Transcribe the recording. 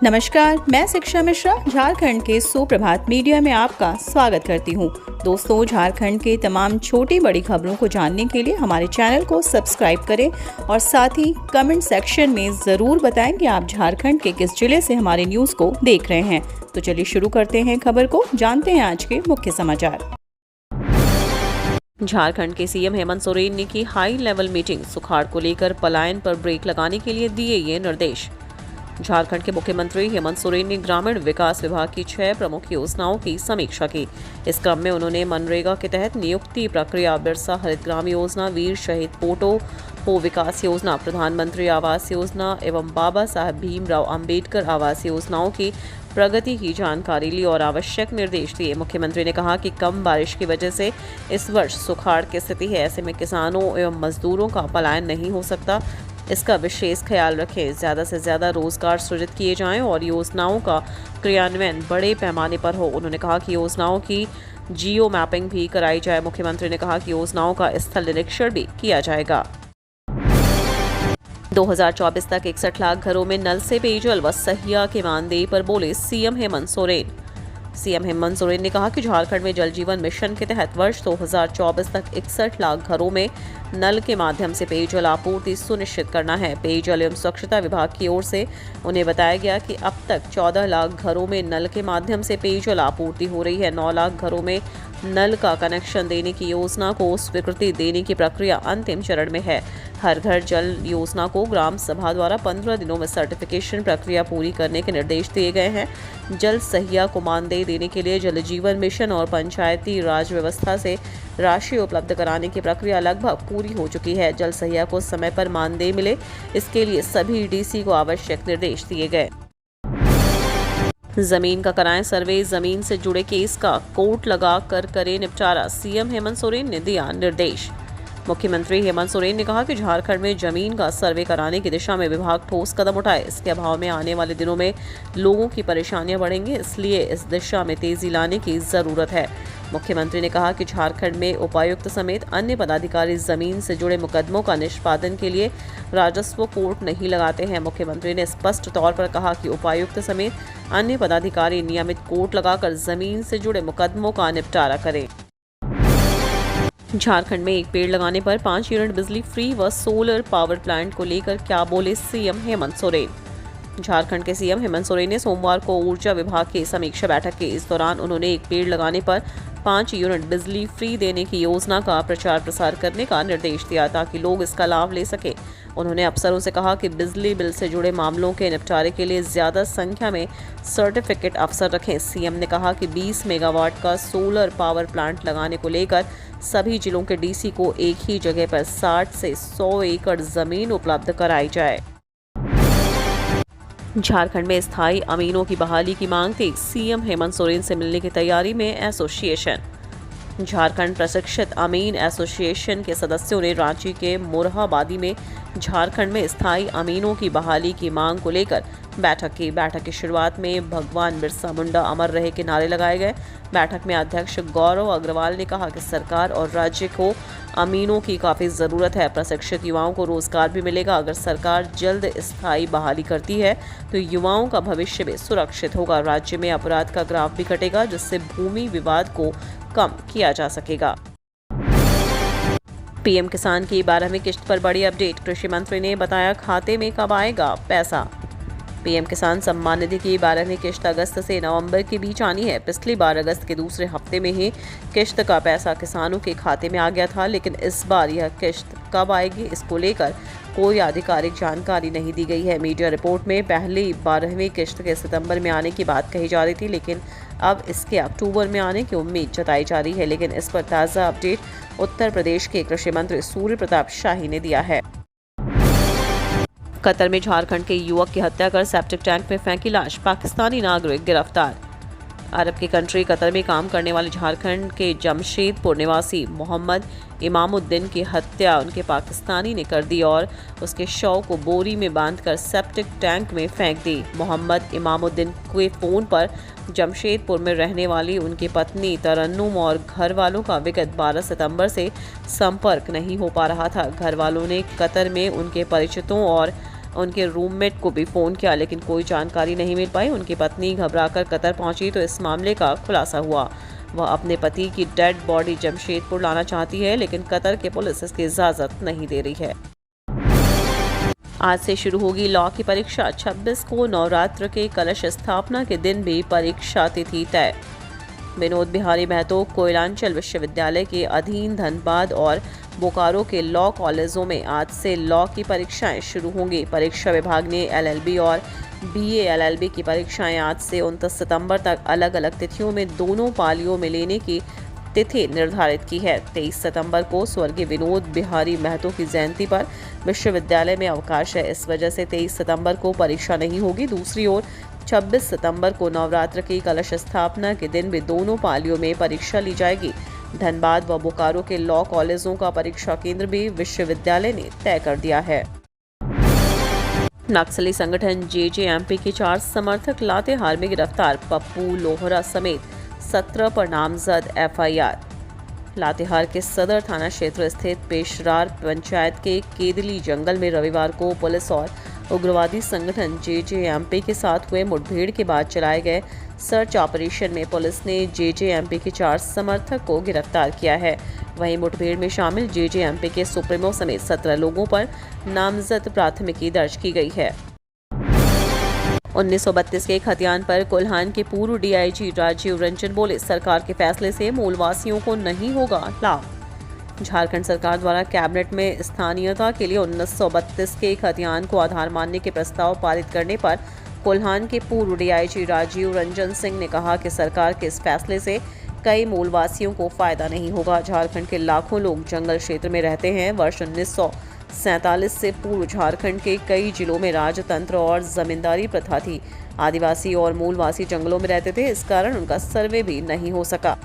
नमस्कार, मैं शिक्षा मिश्रा झारखंड के सुप्रभात मीडिया में आपका स्वागत करती हूँ। दोस्तों, झारखंड के तमाम छोटी बड़ी खबरों को जानने के लिए हमारे चैनल को सब्सक्राइब करें और साथ ही कमेंट सेक्शन में ज़रूर बताएं कि आप झारखंड के किस जिले से हमारे न्यूज़ को देख रहे हैं। तो चलिए शुरू करते हैं खबर को, जानते हैं आज के मुख्य समाचार। झारखंड के सीएम हेमंत सोरेन ने की हाई लेवल मीटिंग, सुखाड़ को लेकर पलायन पर ब्रेक लगाने के लिए दिए ये निर्देश। झारखंड के मुख्यमंत्री हेमंत सोरेन ने ग्रामीण विकास विभाग की 6 प्रमुख योजनाओं की समीक्षा की। इस क्रम में उन्होंने मनरेगा के तहत नियुक्ति प्रक्रिया, बिरसा हरित ग्राम योजना, वीर शहीद पोटो हो विकास योजना, प्रधानमंत्री आवास योजना एवं बाबा साहब भीमराव अंबेडकर आवास योजनाओं की प्रगति की जानकारी ली और आवश्यक निर्देश दिए। मुख्यमंत्री ने कहा कि कम बारिश की वजह से इस वर्ष सुखाड़ की स्थिति है, ऐसे में किसानों एवं मजदूरों का पलायन नहीं हो सकता। इसका विशेष ख्याल रखें, ज़्यादा से ज़्यादा रोजगार सृजित किए जाएं और योजनाओं का क्रियान्वयन बड़े पैमाने पर हो। उन्होंने कहा कि योजनाओं की जियो मैपिंग भी कराई जाए। मुख्यमंत्री ने कहा कि योजनाओं का स्थल निरीक्षण भी किया जाएगा। 2024 तक 61 लाख घरों में नल से पेयजल व सहिया के मानदेय पर बोले सीएम हेमंत सोरेन। सीएम हेमंत सोरेन ने कहा कि झारखंड में जल जीवन मिशन के तहत वर्ष 2024 तक 61 लाख घरों में नल के माध्यम से पेयजल आपूर्ति सुनिश्चित करना है। पेयजल एवं स्वच्छता विभाग की ओर से उन्हें बताया गया कि अब तक 14 लाख घरों में नल के माध्यम से पेयजल आपूर्ति हो रही है। 9 लाख घरों में नल का कनेक्शन देने की योजना को स्वीकृति देने की प्रक्रिया अंतिम चरण में है। हर घर जल योजना को ग्राम सभा द्वारा 15 दिनों में सर्टिफिकेशन प्रक्रिया पूरी करने के निर्देश दिए गए हैं। जल सहिया को मानदेय देने के लिए जल जीवन मिशन और पंचायती राज व्यवस्था से राशि उपलब्ध कराने की प्रक्रिया लगभग पूरी हो चुकी है। जल सहिया को समय पर मानदेय मिले, इसके लिए सभी डीसी को आवश्यक निर्देश दिए गए। जमीन का कराएं सर्वे, जमीन से जुड़े केस का कोर्ट लगा कर करे निपटारा, सीएम हेमंत सोरेन ने दिया निर्देश। मुख्यमंत्री हेमंत सोरेन ने कहा कि झारखंड में जमीन का सर्वे कराने की दिशा में विभाग ठोस कदम उठाए। इसके अभाव में आने वाले दिनों में लोगों की परेशानियां बढ़ेंगी, इसलिए इस दिशा में तेजी लाने की जरूरत है। मुख्यमंत्री ने कहा कि झारखंड में उपायुक्त समेत अन्य पदाधिकारी जमीन से जुड़े मुकदमों का निष्पादन के लिए राजस्व कोर्ट नहीं लगाते हैं। मुख्यमंत्री ने स्पष्ट तौर पर कहा कि उपायुक्त समेत अन्य पदाधिकारी नियमित कोर्ट लगाकर जमीन से जुड़े मुकदमों का निपटारा करें। झारखंड में एक पेड़ लगाने पर 5 यूनिट बिजली फ्री व सोलर पावर प्लांट को लेकर क्या बोले सीएम हेमंत सोरेन। झारखंड के सीएम हेमंत सोरेन ने सोमवार को ऊर्जा विभाग की समीक्षा बैठक की। इस दौरान उन्होंने एक पेड़ लगाने पर 5 यूनिट बिजली फ्री देने की योजना का प्रचार प्रसार करने का निर्देश दिया ताकि लोग इसका लाभ ले सके। उन्होंने अफसरों से कहा कि बिजली बिल से जुड़े मामलों के निपटारे के लिए ज्यादा संख्या में सर्टिफिकेट अफसर रखें। सीएम ने कहा कि 20 मेगावाट का सोलर पावर प्लांट लगाने को लेकर सभी जिलों के डीसी को एक ही जगह पर 60 से 100 एकड़ जमीन उपलब्ध कराई जाए। झारखंड में स्थायी अमीनों की बहाली की मांग थी, सीएम हेमंत सोरेन से मिलने की तैयारी में एसोसिएशन। झारखंड प्रशिक्षित अमीन एसोसिएशन के सदस्यों ने रांची के मोरहाबादी में झारखंड में स्थायी अमीनों की बहाली की मांग को लेकर बैठक की। बैठक की शुरुआत में भगवान बिरसा मुंडा अमर रहे के नारे लगाए गए। बैठक में अध्यक्ष गौरव अग्रवाल ने कहा कि सरकार और राज्य को अमीनों की काफ़ी ज़रूरत है। प्रशिक्षित युवाओं को रोजगार भी मिलेगा। अगर सरकार जल्द स्थायी बहाली करती है तो युवाओं का भविष्य भी सुरक्षित होगा। राज्य में अपराध का ग्राफ भी घटेगा, जिससे भूमि विवाद को कम किया जा सकेगा। पीएम किसान की 12वीं किश्त पर बड़ी अपडेट, कृषि मंत्री ने बताया खाते में कब आएगा पैसा। पीएम किसान सम्मान निधि की 12वीं किश्त अगस्त से नवंबर के बीच आनी है। पिछली बार अगस्त के दूसरे हफ्ते में ही किश्त का पैसा किसानों के खाते में आ गया था, लेकिन इस बार यह किश्त कब आएगी, इसको लेकर कोई आधिकारिक जानकारी नहीं दी गई है। मीडिया रिपोर्ट में पहली 12वीं किश्त के सितंबर में आने की बात कही जा रही थी, लेकिन अब इसके अक्टूबर में आने की उम्मीद जताई जा रही है। लेकिन इस पर ताज़ा अपडेट उत्तर प्रदेश के कृषि मंत्री सूर्य प्रताप शाही ने दिया है। कतर में झारखंड के युवक की हत्या कर सेप्टिक टैंक में फेंकी लाश, पाकिस्तानी नागरिक गिरफ्तार। अरब की कंट्री कतर में काम करने वाले झारखंड के जमशेदपुर निवासी मोहम्मद इमामुद्दीन की हत्या उनके पाकिस्तानी ने कर दी और उसके शव को बोरी में बांधकर सेप्टिक टैंक में फेंक दी। मोहम्मद इमामुद्दीन के फ़ोन पर जमशेदपुर में रहने वाली उनकी पत्नी तरन्नुम और घर वालों का विगत 12 सितंबर से संपर्क नहीं हो पा रहा था। घर वालों ने कतर में उनके परिचितों और उनके रूममेट को भी फ़ोन किया लेकिन कोई जानकारी नहीं मिल पाई। उनकी पत्नी घबराकर कतर पहुंची तो इस मामले का खुलासा हुआ। वह अपने पति की डेड बॉडी जमशेदपुर लाना चाहती है लेकिन कतर की पुलिस इसकी इजाज़त नहीं दे रही है। आज से शुरू होगी लॉ की परीक्षा। 26 को नवरात्र के कलश स्थापना के दिन भी परीक्षा तिथि तय। विनोद बिहारी महतो कोयलांचल विश्वविद्यालय के अधीन धनबाद और बोकारो के लॉ कॉलेजों में आज से लॉ की परीक्षाएं शुरू होंगी। परीक्षा विभाग ने एलएलबी और बीए एलएलबी की परीक्षाएं आज से 29 सितंबर तक अलग अलग तिथियों में दोनों पालियों में लेने की तिथि निर्धारित की है। 23 सितंबर को स्वर्गीय विनोद बिहारी महतो की जयंती पर विश्वविद्यालय में अवकाश है। इस वजह से 23 सितंबर को परीक्षा नहीं होगी। दूसरी ओर 26 सितंबर को नवरात्र की कलश स्थापना के दिन भी दोनों पालियों में परीक्षा ली जाएगी। धनबाद व बोकारो के लॉ कॉलेजों का परीक्षा केंद्र भी विश्वविद्यालय ने तय कर दिया है। नक्सली संगठन जेजेएमपी के 4 समर्थक लातेहार में गिरफ्तार। पप्पू लोहरा समेत 17 पर नामजद एफआईआर। लातेहार के सदर थाना क्षेत्र स्थित पेशरार पंचायत के केदली जंगल में रविवार को पुलिस और उग्रवादी संगठन जेजेएमपी के साथ हुए मुठभेड़ के बाद चलाए गए सर्च ऑपरेशन में पुलिस ने जेजेएमपी के 4 समर्थक को गिरफ्तार किया है। वहीं मुठभेड़ में शामिल जेजेएमपी के सुप्रीमो समेत 17 लोगों पर नामजद प्राथमिकी दर्ज की गई है। 1932 के खतियान पर कोल्हान के पूर्व डीआईजी राजीव रंजन बोले, सरकार के फैसले से मूलवासियों को नहीं होगा लाभ। झारखंड सरकार द्वारा कैबिनेट में स्थानीयता के लिए 1932 के खतियान को आधार मानने के प्रस्ताव पारित करने पर कोल्हान के पूर्व डीआईजी राजीव रंजन सिंह ने कहा कि सरकार के इस फैसले से कई मूलवासियों को फायदा नहीं होगा। झारखंड के लाखों लोग जंगल क्षेत्र में रहते हैं। वर्ष 1947 से पूर्व झारखंड के कई जिलों में राजतंत्र और जमींदारी प्रथा थी। आदिवासी और मूलवासी जंगलों में रहते थे, इस कारण उनका सर्वे भी नहीं हो सका।